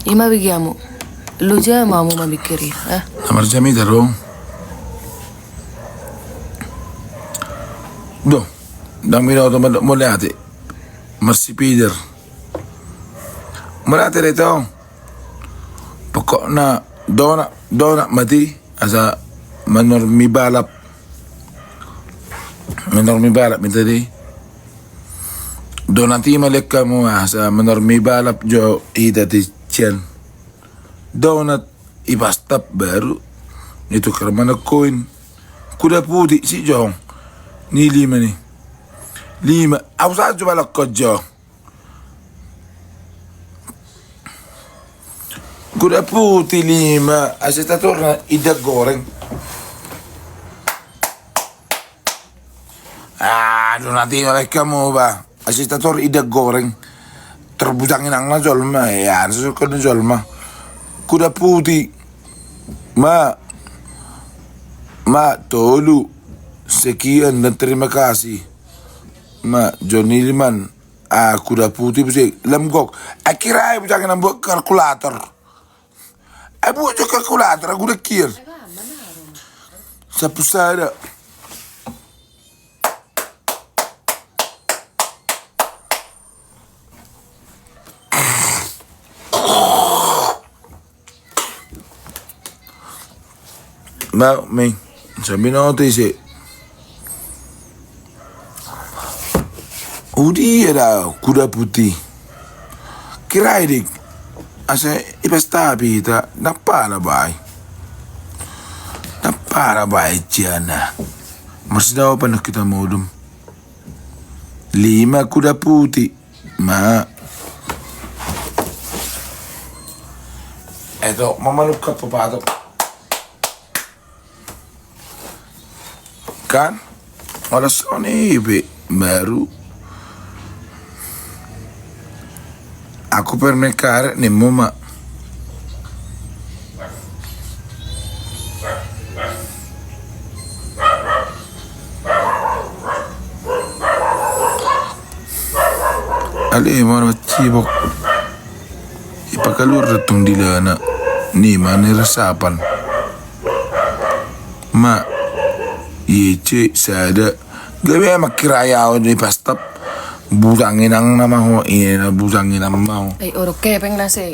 Ima bigyamu. Luja mamu mamikiri, ha? Namar jami daro. Do, dang minaw to mulati. Marsi Peter. Mulati rito. Pokok na dona mati asa manor mi balap minta di. Donati malek kamu asa manor mi balap jo ida di chen. Donat ibastap baru itu karena koin kuda putih si jong ni 5 nih 5 aku saja coba lekot jo kuda putih 5 asita turna ida goreng donati mereka mau ba asita tur ida goreng terbujangin ang jolma ya sesuka jolma kuda putih ma tolu sekian dan terima kasih ma Johnny Liman kuda putih bisa lemgok akhirnya ibu jangan buat kalkulator buat kalkulator aku udah kir sapusada Ma, men, sabi na ako isi. Udi ada kuda putih. Kirai dik. Asa ipastabi ta napala bay. Napala bay jana. Masih daw pa nakita mo dum. 5 kuda putih. Ma. Eto, mamanok ka papatok. Kan oração ibe baru aku permekar ni muma ali mara cibok ipakalur datang di lana ni mana resapan ma Ice sada gabi makiraya ako di pastap busangin ang nama ho ina busangin ang mau Ay, oro kepeng nasi.